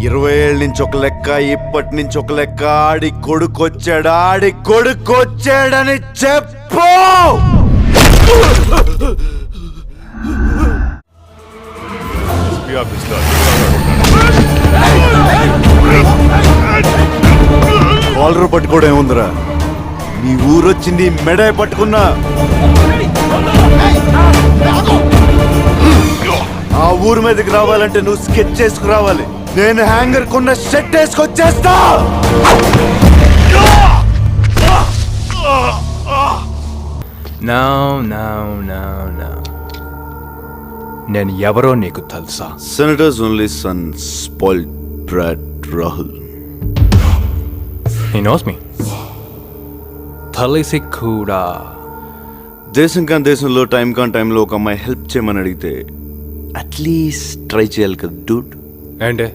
20 ఏళ్ళ నుంచి ఒక లెక్క, ఇప్పటి నుంచి ఒక లెక్క. ఆడి కొడుకొచ్చాడని చెప్పు. కాలర్ పట్టుకోవడం ఏముందిరా, నీ ఊరొచ్చింది మెడే పట్టుకున్నా. ఆ ఊరు మీదకి రావాలంటే నువ్వు స్కెచ్ చేసుకురావాలి. నేను హ్యాంగర్ కొన్న షర్ట్ వేసుకొచ్చేస్తా. నేను ఎవరో నీకు తెలుసా? Senators only sun, spoiled brought Rahul. He knows me. తెలిసి కూడా దేశం కాని దేశంలో, టైం కాని టైంలో ఒక అమ్మాయి హెల్ప్ చేయమని అడిగితే అట్లీస్ట్ ట్రై చేయాలి కదా డూడ్. ఏంటే